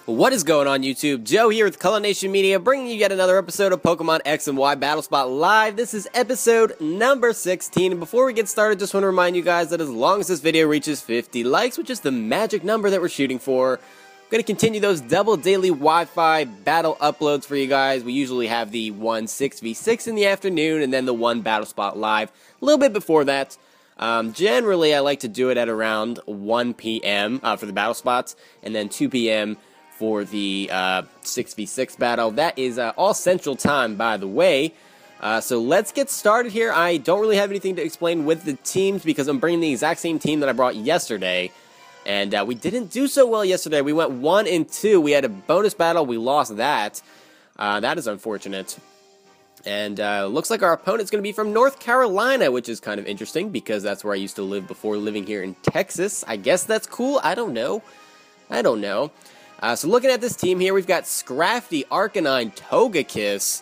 What is going on, YouTube? Joe here with Color Nation Media, bringing you yet another episode of Pokemon X and Y Battle Spot Live. This is episode number 16, and before we get started, just want to remind you guys that as long as this video reaches 50 likes, which is the magic number that we're shooting for, I'm going to continue those double daily Wi-Fi battle uploads for you guys. We usually have the 1 6v6 in the afternoon, and then the 1 Battle Spot Live a little bit before that. Generally, I like to do it at around 1 p.m. For the battle spots, and then 2 p.m. for the 6v6 battle. That is all Central Time, by the way. So let's get started here. I don't really have anything to explain with the teams because I'm bringing the exact same team that I brought yesterday. And we didn't do so well yesterday. We went 1-2. We had a bonus battle. We lost that. That is unfortunate. And looks like our opponent's going to be from North Carolina, which is kind of interesting because that's where I used to live before living here in Texas. I guess that's cool. I don't know. So looking at this team here, we've got Scrafty, Arcanine, Togekiss,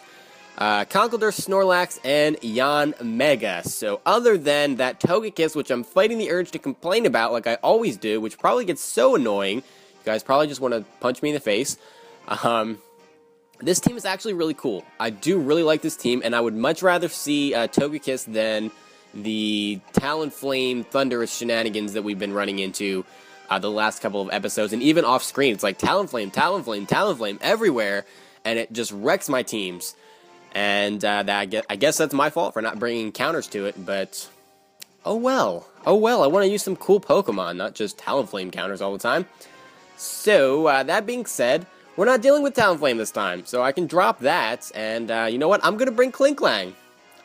Conkeldurr, Snorlax, and Yanmega. So other than that Togekiss, which I'm fighting the urge to complain about like I always do, which probably gets so annoying, you guys probably just want to punch me in the face, this team is actually really cool. I do really like this team, and I would much rather see Togekiss than the Talonflame Thunderous shenanigans that we've been running into the last couple of episodes, and even off screen. It's like Talonflame, Talonflame, Talonflame everywhere, and it just wrecks my teams. And I guess that's my fault for not bringing counters to it, but oh well. I want to use some cool Pokemon, not just Talonflame counters all the time. So, that being said, we're not dealing with Talonflame this time, so I can drop that, and you know what? I'm going to bring Klingklang.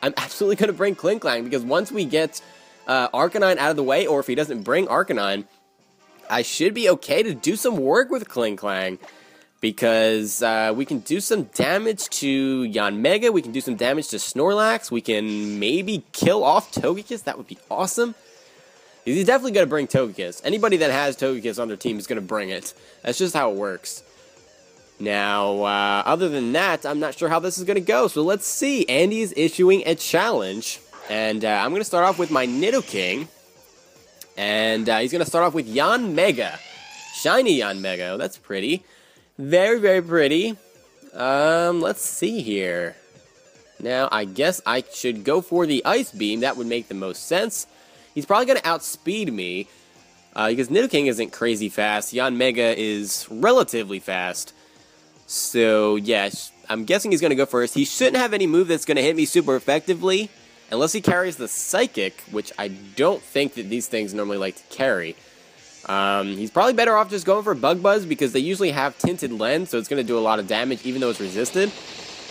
I'm absolutely going to bring Klingklang, because once we get Arcanine out of the way, or if he doesn't bring Arcanine, I should be okay to do some work with Klingklang, because we can do some damage to Yanmega, we can do some damage to Snorlax, we can maybe kill off Togekiss. That would be awesome. He's definitely going to bring Togekiss. Anybody that has Togekiss on their team is going to bring it. That's just how it works. Now, other than that, I'm not sure how this is going to go, so let's see. Andy is issuing a challenge, and I'm going to start off with my Nidoking. And he's going to start off with Yanmega. Shiny Yanmega. Oh, that's pretty. Very, very pretty. Let's see here. Now, I guess I should go for the Ice Beam. That would make the most sense. He's probably going to outspeed me. Because Nidoking isn't crazy fast. Yanmega is relatively fast. So, yeah, I'm guessing he's going to go first. He shouldn't have any move that's going to hit me super effectively. Unless he carries the Psychic, which I don't think that these things normally like to carry. He's probably better off just going for Bug Buzz because they usually have Tinted Lens, so it's going to do a lot of damage even though it's resisted.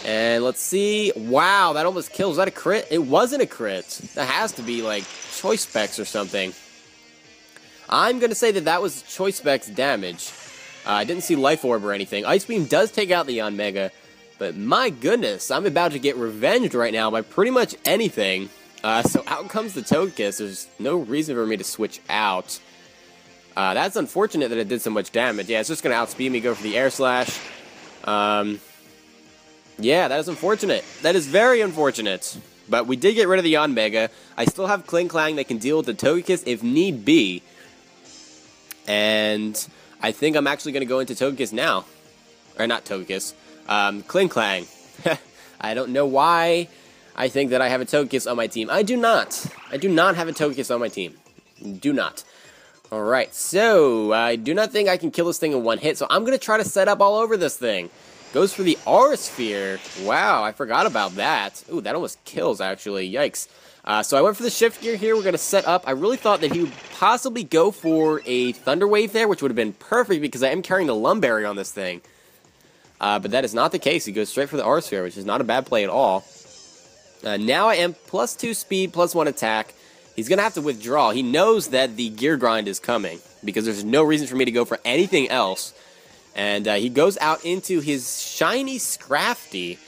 And let's see. Wow, that almost kills. Was that a crit? It wasn't a crit. That has to be like Choice Specs or something. I'm going to say that that was Choice Specs damage. I didn't see Life Orb or anything. Ice Beam does take out the Yanmega. But my goodness, I'm about to get revenged right now by pretty much anything. So out comes the Togekiss. There's no reason for me to switch out. That's unfortunate that it did so much damage. Yeah, it's just going to outspeed me, go for the Air Slash. Yeah, that is unfortunate. That is very unfortunate. But we did get rid of the Yanmega. I still have Klingklang that can deal with the Togekiss if need be. And I think I'm actually going to go into Togekiss now. Or not Togekiss. Klingklang. I don't know why I think that I have a Togekiss on my team. I do not. I do not have a Togekiss on my team. Do not. Alright, so I do not think I can kill this thing in one hit, so I'm going to try to set up all over this thing. Goes for the Aura Sphere. Wow, I forgot about that. Ooh, that almost kills, actually. Yikes. So I went for the Shift Gear here. We're going to set up. I really thought that he would possibly go for a Thunder Wave there, which would have been perfect because I am carrying the Lumberry on this thing. But that is not the case. He goes straight for the Aura Sphere, which is not a bad play at all. Now I am +2 speed, +1 attack. He's going to have to withdraw. He knows that the Gear Grind is coming, because there's no reason for me to go for anything else. And he goes out into his shiny Scrafty.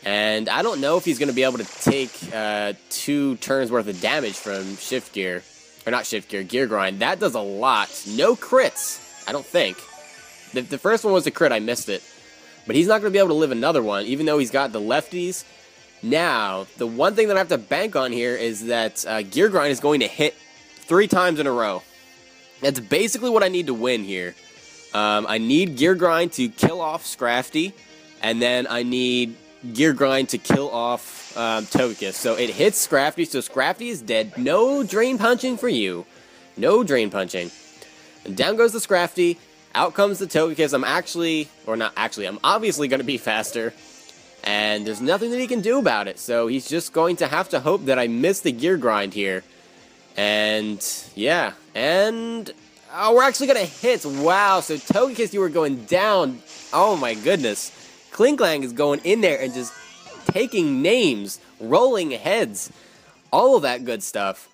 And I don't know if he's going to be able to take 2 turns worth of damage from Shift Gear. Or not Shift Gear, Gear Grind. That does a lot. No crits, I don't think. The first one was a crit, I missed it. But he's not going to be able to live another one, even though he's got the lefties. Now, the one thing that I have to bank on here is that Gear Grind is going to hit 3 times in a row. That's basically what I need to win here. I need Gear Grind to kill off Scrafty, and then I need Gear Grind to kill off Togekiss. So it hits Scrafty, so Scrafty is dead. No Drain Punching for you. No Drain Punching. And down goes the Scrafty. Out comes the Togekiss. I'm obviously going to be faster. And there's nothing that he can do about it. So he's just going to have to hope that I miss the Gear Grind here. And, yeah. And, oh, we're actually going to hit. Wow, so Togekiss, you were going down. Oh, my goodness. Klingklang is going in there and just taking names, rolling heads, all of that good stuff.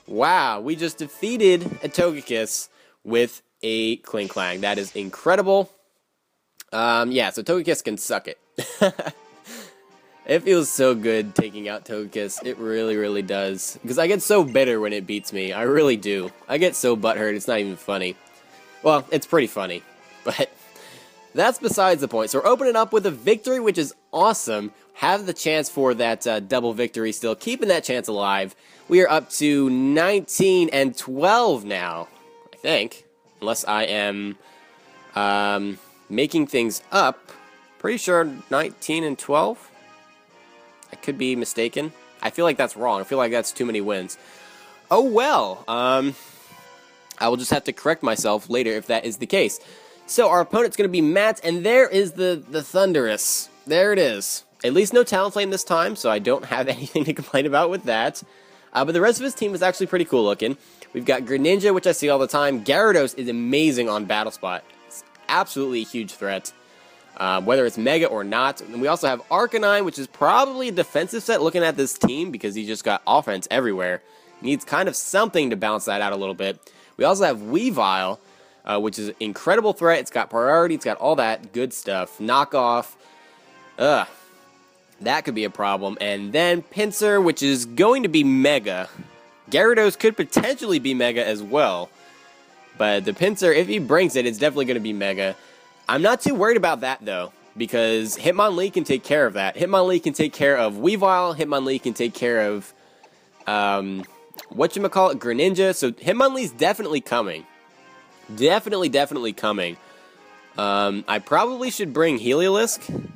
Wow, we just defeated a Togekiss with a Klingklang. That is incredible. Yeah, so Togekiss can suck it. It feels so good taking out Togekiss. It really, really does. Because I get so bitter when it beats me. I really do. I get so butthurt, it's not even funny. Well, it's pretty funny, but that's besides the point. So we're opening up with a victory, which is awesome. Have the chance for that double victory still, keeping that chance alive. We are up to 19 and 12 now, I think. Unless I am making things up. Pretty sure 19 and 12? I could be mistaken. I feel like that's wrong. I feel like that's too many wins. Oh well. I will just have to correct myself later if that is the case. So our opponent's going to be Matt, and there is the Thundurus. There it is. At least no Talonflame this time, so I don't have anything to complain about with that. But the rest of his team is actually pretty cool looking. We've got Greninja, which I see all the time. Gyarados is amazing on Battle Spot. It's absolutely a huge threat, whether it's Mega or not. And we also have Arcanine, which is probably a defensive set looking at this team because he just got offense everywhere. Needs kind of something to balance that out a little bit. We also have Weavile, which is an incredible threat. It's got priority. It's got all that good stuff. Knockoff. That could be a problem. And then Pinsir, which is going to be Mega. Gyarados could potentially be Mega as well. But the Pinsir, if he brings it, it's definitely going to be Mega. I'm not too worried about that, though, because Hitmonlee can take care of that. Hitmonlee can take care of Weavile. Hitmonlee can take care of, Greninja. So Hitmonlee's definitely coming. Definitely coming. I probably should bring Heliolisk.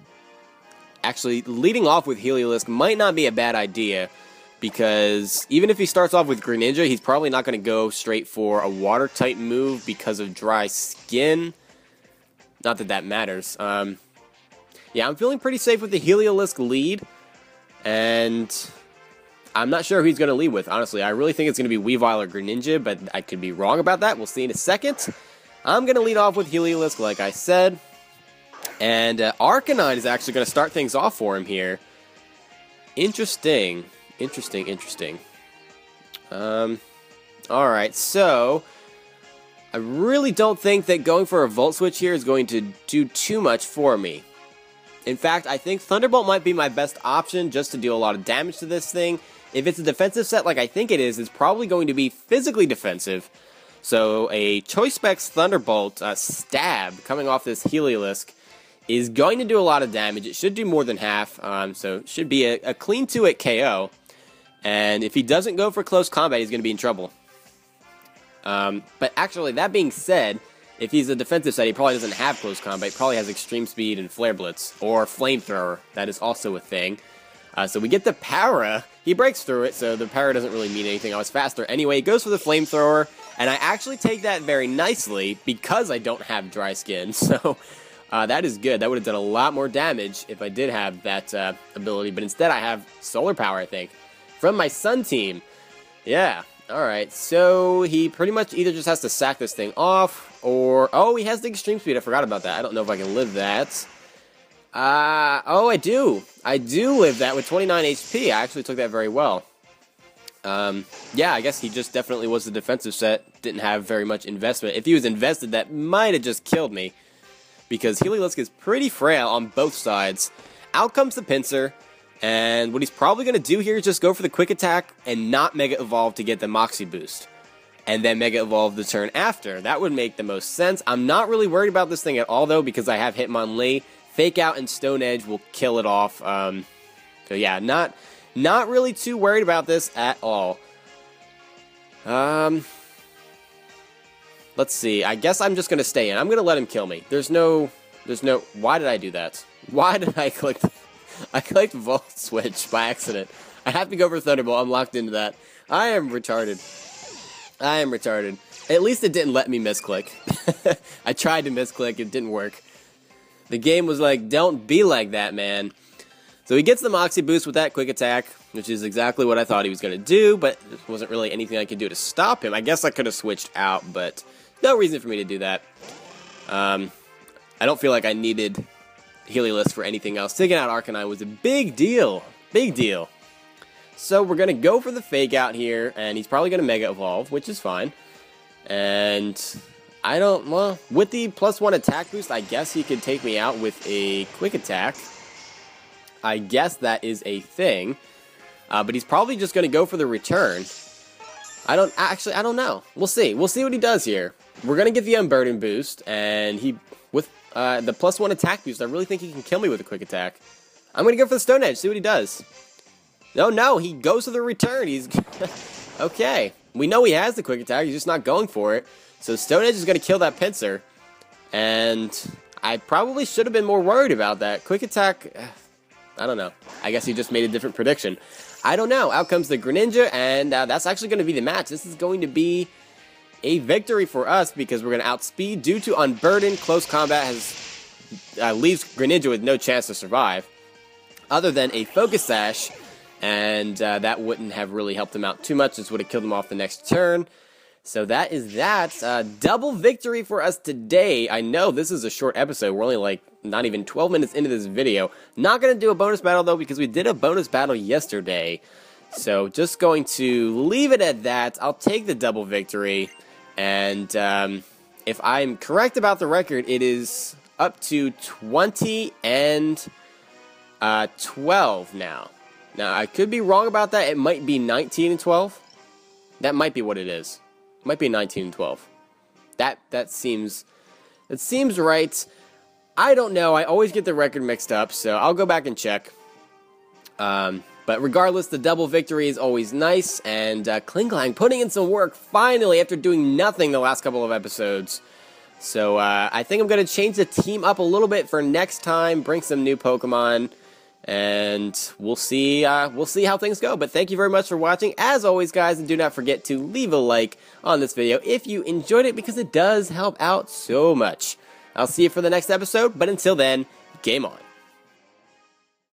Actually, leading off with Heliolisk might not be a bad idea, because even if he starts off with Greninja, he's probably not going to go straight for a Water-type move because of dry skin. Not that that matters. Yeah, I'm feeling pretty safe with the Heliolisk lead, and I'm not sure who he's going to lead with, honestly. I really think it's going to be Weavile or Greninja, but I could be wrong about that. We'll see in a second. I'm going to lead off with Heliolisk, like I said. And Arcanine is actually going to start things off for him here. Interesting. Alright, so I really don't think that going for a Volt Switch here is going to do too much for me. In fact, I think Thunderbolt might be my best option just to deal a lot of damage to this thing. If it's a defensive set like I think it is, it's probably going to be physically defensive. So a Choice Specs Thunderbolt stab coming off this Heliolisk is going to do a lot of damage. It should do more than half, so it should be a clean 2-hit KO. And if he doesn't go for close combat, he's going to be in trouble. But actually, that being said, if he's a defensive set, he probably doesn't have close combat. He probably has Extreme Speed and Flare Blitz, or Flamethrower. That is also a thing. So we get the Para. He breaks through it, so the Para doesn't really mean anything. I was faster. Anyway, he goes for the Flamethrower, and I actually take that very nicely because I don't have dry skin. So that is good. That would have done a lot more damage if I did have that ability, but instead I have Solar Power, I think, from my Sun team. Yeah. Alright, so he pretty much either just has to sack this thing off, or... Oh, he has the Extreme Speed. I forgot about that. I don't know if I can live that. Oh, I do. I do live that with 29 HP. I actually took that very well. Yeah, I guess he just definitely was the defensive set. Didn't have very much investment. If he was invested, that might have just killed me, because Heliolisk is pretty frail on both sides. Out comes the Pinsir. And what he's probably going to do here is just go for the Quick Attack and not Mega Evolve to get the Moxie boost. And then Mega Evolve the turn after. That would make the most sense. I'm not really worried about this thing at all, though, because I have Hitmonlee. Fake Out and Stone Edge will kill it off. So yeah, not really too worried about this at all. let's see. I guess I'm just going to stay in. I'm going to let him kill me. There's no, why did I do that? Why did I click, I clicked Volt Switch by accident. I have to go for Thunderbolt. I'm locked into that. I am retarded. I am retarded. At least it didn't let me misclick. I tried to misclick. It didn't work. The game was like, don't be like that, man. So he gets the Moxie boost with that quick attack, which is exactly what I thought he was going to do, but there wasn't really anything I could do to stop him. I guess I could have switched out, but no reason for me to do that. I don't feel like I needed Heliolisk for anything else. Taking out Arcanine was a big deal. Big deal. So we're going to go for the Fake Out here, and he's probably going to Mega Evolve, which is fine. And well, with the +1 attack boost, I guess he could take me out with a quick attack. I guess that is a thing. But he's probably just going to go for the return. I don't know. We'll see. We'll see what he does here. We're going to get the Unburden boost, and with the +1 attack boost, I really think he can kill me with a quick attack. I'm going to go for the Stone Edge, see what he does. No, he goes for the return. He's okay. We know he has the quick attack. He's just not going for it. So Stone Edge is going to kill that Pinsir. And I probably should have been more worried about that. Quick attack, I don't know. I guess he just made a different prediction. I don't know. Out comes the Greninja, and that's actually going to be the match. This is going to be a victory for us because we're going to outspeed due to Unburden. Close combat leaves Greninja with no chance to survive, other than a Focus Sash, and that wouldn't have really helped him out too much. This would have killed him off the next turn. So that is that. Double victory for us today. I know this is a short episode. We're only like not even 12 minutes into this video. Not going to do a bonus battle though because we did a bonus battle yesterday. So just going to leave it at that. I'll take the double victory. And if I'm correct about the record, it is up to 20 and 12 now. Now, I could be wrong about that. It might be 19 and 12. That might be what it is. It might be 19 and 12. That seems right. I don't know. I always get the record mixed up, so I'll go back and check. But regardless, the double victory is always nice, and Klingklang putting in some work finally after doing nothing the last couple of episodes. So I think I'm going to change the team up a little bit for next time, bring some new Pokemon, and we'll see how things go. But thank you very much for watching, as always, guys, and do not forget to leave a like on this video if you enjoyed it, because it does help out so much. I'll see you for the next episode, but until then, game on.